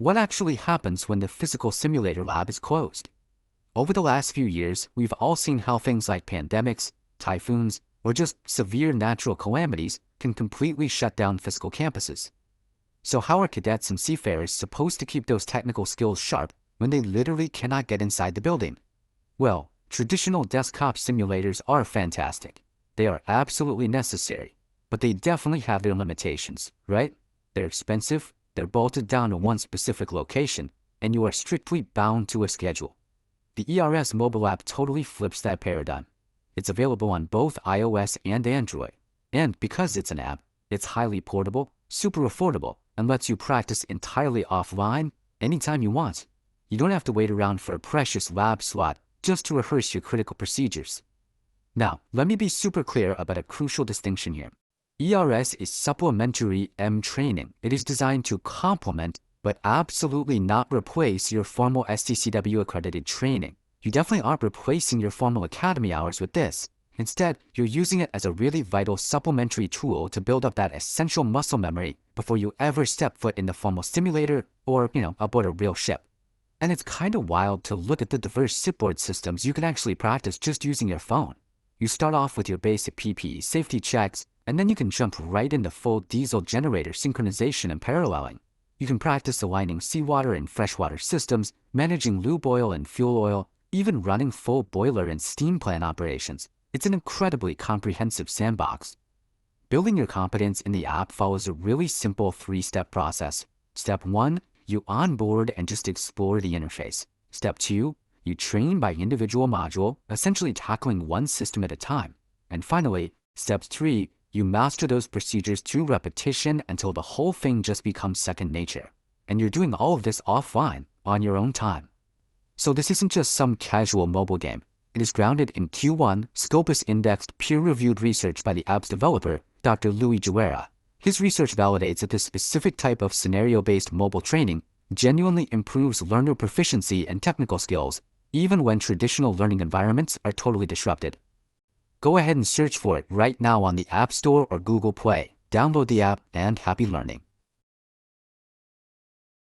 what actually happens when the physical simulator lab is closed? Over the last few years, we've all seen how things like pandemics, typhoons, or just severe natural calamities can completely shut down physical campuses. So how are cadets and seafarers supposed to keep those technical skills sharp when they literally cannot get inside the building? Well, traditional desktop simulators are fantastic. They are absolutely necessary, but they definitely have their limitations, right? They're expensive, they're bolted down to one specific location, and you are strictly bound to a schedule. The ERS mobile app totally flips that paradigm. It's available on both iOS and Android, and because it's an app, it's highly portable, super affordable, and lets you practice entirely offline anytime you want. You don't have to wait around for a precious lab slot just to rehearse your critical procedures. Now, let me be super clear about a crucial distinction here. ERS is supplementary training. It is designed to complement, but absolutely not replace your formal STCW accredited training. You definitely aren't replacing your formal academy hours with this. Instead, you're using it as a really vital supplementary tool to build up that essential muscle memory before you ever step foot in the formal simulator or, aboard a real ship. And it's kind of wild to look at the diverse shipboard systems you can actually practice just using your phone. You start off with your basic PPE safety checks, and then you can jump right into full diesel generator synchronization and paralleling. You can practice aligning seawater and freshwater systems, managing lube oil and fuel oil, even running full boiler and steam plant operations. It's an incredibly comprehensive sandbox. Building your competence in the app follows a really simple 3-step process. Step 1, you onboard and just explore the interface. Step 2, you train by individual module, essentially tackling one system at a time. And finally, Step 3, you master those procedures through repetition until the whole thing just becomes second nature. And you're doing all of this offline, on your own time. So this isn't just some casual mobile game. It is grounded in Q1 Scopus-indexed peer-reviewed research by the app's developer, Dr. Louie Juera. His research validates that this specific type of scenario-based mobile training genuinely improves learner proficiency and technical skills, even when traditional learning environments are totally disrupted. Go ahead and search for it right now on the App Store or Google Play. Download the app and happy learning.